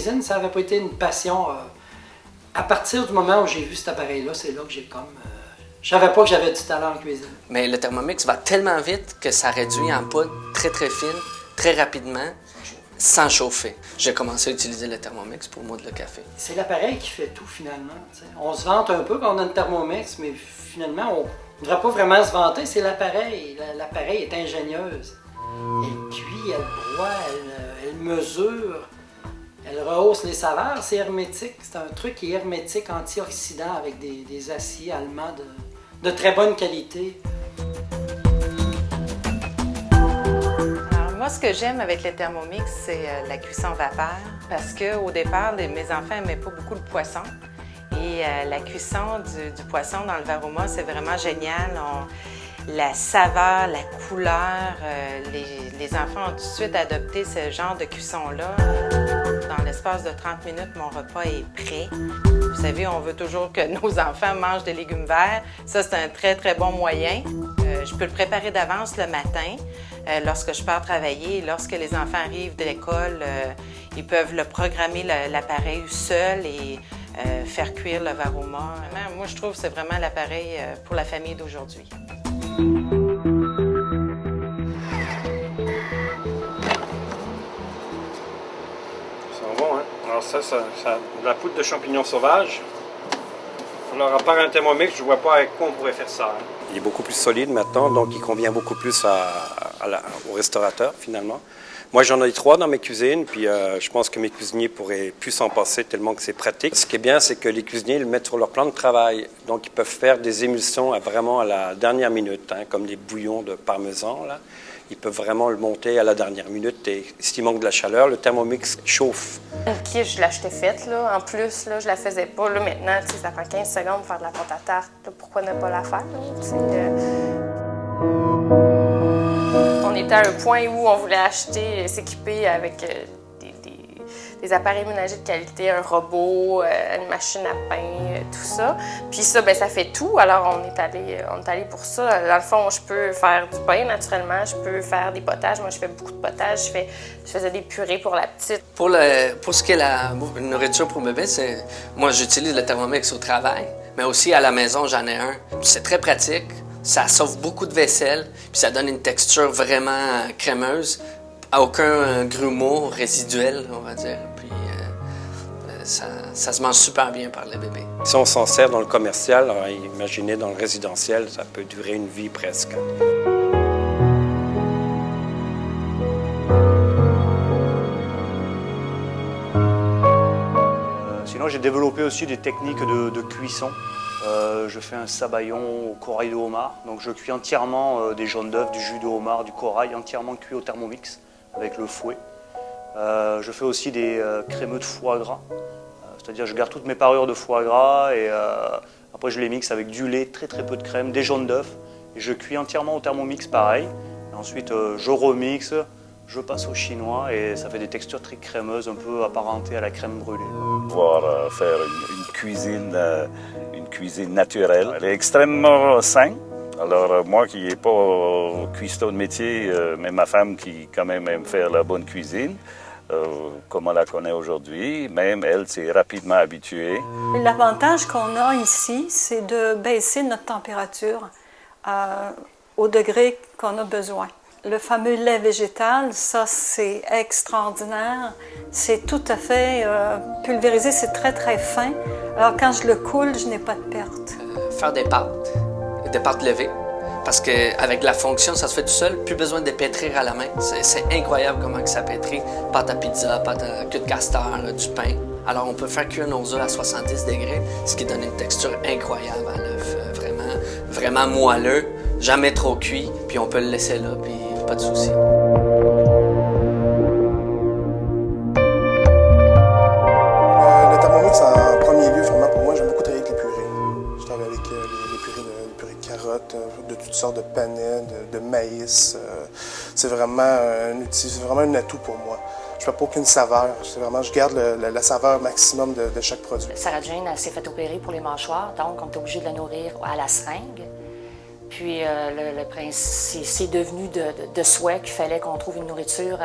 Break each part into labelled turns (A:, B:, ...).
A: cuisine, ça n'avait pas été une passion. À partir du moment où j'ai vu cet appareil-là, c'est là que j'ai comme... je savais pas que j'avais du talent en cuisine.
B: Mais le Thermomix va tellement vite que ça réduit en poudre très très fine, très rapidement, sans chauffer. J'ai commencé à utiliser le Thermomix pour moudre le café.
A: C'est l'appareil qui fait tout finalement. T'sais. On se vante un peu quand on a une Thermomix, mais finalement, on ne devrait pas vraiment se vanter, c'est l'appareil. L'appareil est ingénieuse. Elle cuit, elle broie, elle mesure, elle rehausse les saveurs. C'est hermétique. C'est un truc qui est hermétique, antioxydant, avec des aciers allemands de très bonne qualité.
C: Alors moi, ce que j'aime avec le Thermomix, c'est la cuisson vapeur. Parce qu'au départ, mes enfants n'aimaient pas beaucoup le poisson. Et la cuisson du poisson dans le Varuma, c'est vraiment génial. La saveur, la couleur, les enfants ont tout de suite adopté ce genre de cuisson-là. Dans l'espace de 30 minutes, mon repas est prêt. Vous savez, on veut toujours que nos enfants mangent des légumes verts. Ça, c'est un très, très bon moyen. Je peux le préparer d'avance le matin, lorsque je pars travailler. Lorsque les enfants arrivent de l'école, ils peuvent le programmer l'appareil seul et faire cuire le Varuma. Vraiment, moi, je trouve que c'est vraiment l'appareil pour la famille d'aujourd'hui.
D: Alors ça, de la poudre de champignons sauvages. Alors, à part un Thermomix, je ne vois pas avec quoi on pourrait faire ça. Hein. Il est beaucoup plus solide maintenant, donc il convient beaucoup plus aux restaurateurs, finalement. Moi, j'en ai 3 dans mes cuisines, puis je pense que mes cuisiniers pourraient plus s'en passer tellement que c'est pratique. Ce qui est bien, c'est que les cuisiniers le mettent sur leur plan de travail. Donc, ils peuvent faire des émulsions vraiment à la dernière minute, hein, comme des bouillons de parmesan, là. Ils peuvent vraiment le monter à la dernière minute et s'il manque de la chaleur, le Thermomix chauffe.
E: Une quiche, je l'achetais faite, là. En plus, là, je la faisais pas. Là, maintenant, ça prend 15 secondes pour faire de la pâte à tarte. Là, pourquoi ne pas la faire? On était à un point où on voulait acheter, s'équiper avec des appareils ménagers de qualité, un robot, une machine à pain, tout ça. Puis ça, bien, ça fait tout. Alors, on est allé pour ça. Dans le fond, je peux faire du pain, naturellement. Je peux faire des potages. Moi, je fais beaucoup de potages. Je faisais des purées pour la petite.
B: Pour ce qui est la nourriture pour bébé, moi, j'utilise le Thermomix au travail, mais aussi à la maison, j'en ai un. C'est très pratique. Ça sauve beaucoup de vaisselle, puis ça donne une texture vraiment crémeuse. Aucun grumeau résiduel, on va dire. Puis ça se mange super bien par le bébé.
D: Si on s'en sert dans le commercial, alors imaginez dans le résidentiel, ça peut durer une vie presque.
F: Sinon, j'ai développé aussi des techniques de cuisson. Je fais un sabayon au corail de homard. Donc je cuis entièrement des jaunes d'œufs, du jus de homard, du corail, entièrement cuit au Thermomix avec le fouet. Je fais aussi des crémeux de foie gras. C'est-à-dire je garde toutes mes parures de foie gras et après je les mixe avec du lait, très peu de crème, des jaunes d'œufs. Et je cuis entièrement au Thermomix pareil. Et ensuite je remixe, je passe au chinois et ça fait des textures très crémeuses, un peu apparentées à la crème brûlée.
G: Pouvoir faire une cuisine naturelle. Elle est extrêmement saine. Alors moi qui n'ai pas cuistot de métier, mais ma femme qui quand même aime faire la bonne cuisine, comme on la connaît aujourd'hui, même elle s'est rapidement habituée.
H: L'avantage qu'on a ici, c'est de baisser notre température au degré qu'on a besoin. Le fameux lait végétal, ça c'est extraordinaire. C'est tout à fait pulvérisé, c'est très fin. Alors quand je le coule, je n'ai pas de perte.
B: Faire des pâtes levées. Parce qu'avec la fonction, ça se fait tout seul, plus besoin de pétrir à la main. C'est incroyable comment ça pétrit. Pâte à pizza, pâte à queue de castor, du pain. Alors on peut faire cuire nos œufs à 70 degrés, ce qui donne une texture incroyable à l'œuf. Vraiment moelleux, jamais trop cuit, puis on peut le laisser là, puis pas de souci.
I: Le Thermomix, en premier lieu, vraiment, pour moi, j'aime beaucoup travailler avec les purées. Je travaille avec les purées de carottes, de toutes sortes de panais, de maïs. C'est vraiment un outil, c'est vraiment un atout pour moi. Je ne fais pas aucune saveur. Je garde la saveur maximum de chaque produit.
J: Sarah Jane s'est fait opérer pour les mâchoires, donc on est obligé de la nourrir à la seringue. Puis c'est devenu de souhait qu'il fallait qu'on trouve une nourriture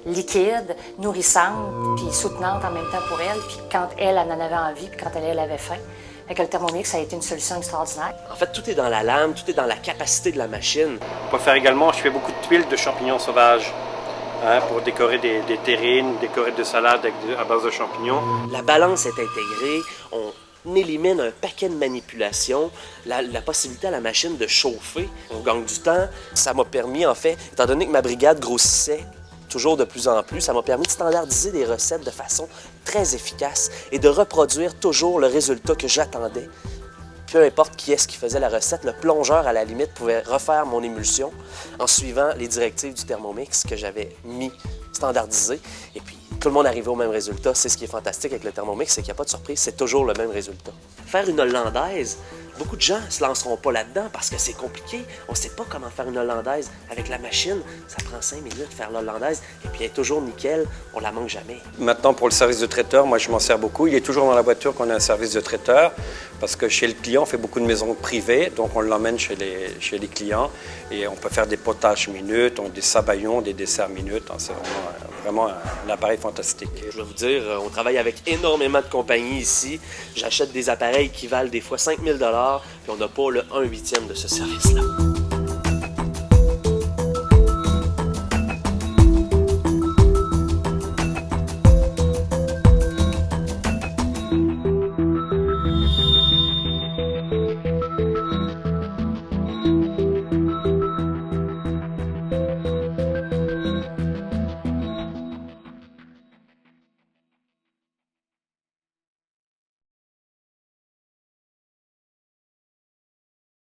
J: liquide, nourrissante, puis soutenante en même temps pour elle. Puis quand elle en avait envie, puis quand elle avait faim. Fait que le Thermomix, ça a été une solution extraordinaire.
K: En fait, tout est dans la lame, tout est dans la capacité de la machine.
D: On peut faire également, je fais beaucoup de tuiles de champignons sauvages pour décorer des terrines, décorer des salades à base de champignons.
K: La balance est intégrée, on élimine un paquet de manipulations, la possibilité à la machine de chauffer, on gagne du temps. Ça m'a permis, en fait, étant donné que ma brigade grossissait toujours de plus en plus, ça m'a permis de standardiser des recettes de façon très efficace et de reproduire toujours le résultat que j'attendais. Peu importe qui est-ce qui faisait la recette, le plongeur, à la limite, pouvait refaire mon émulsion en suivant les directives du Thermomix que j'avais standardisé. Et puis, tout le monde arrivait au même résultat. C'est ce qui est fantastique avec le Thermomix, c'est qu'il n'y a pas de surprise, c'est toujours le même résultat. Faire une hollandaise, beaucoup de gens ne se lanceront pas là-dedans parce que c'est compliqué. On ne sait pas comment faire une hollandaise. Avec la machine, ça prend 5 minutes faire l'hollandaise et puis elle est toujours nickel, on la manque jamais.
D: Maintenant, pour le service de traiteur, moi je m'en sers beaucoup. Il est toujours dans la voiture qu'on a un service de traiteur parce que chez le client, on fait beaucoup de maisons privées, donc on l'emmène chez les clients et on peut faire des potages minutes, des sabayons, des desserts minutes. C'est vraiment un appareil fantastique.
K: Je vais vous dire, on travaille avec énormément de compagnies ici. J'achète des appareils qui valent des fois 5 000 $, puis on n'a pas le 1/8 de ce service-là.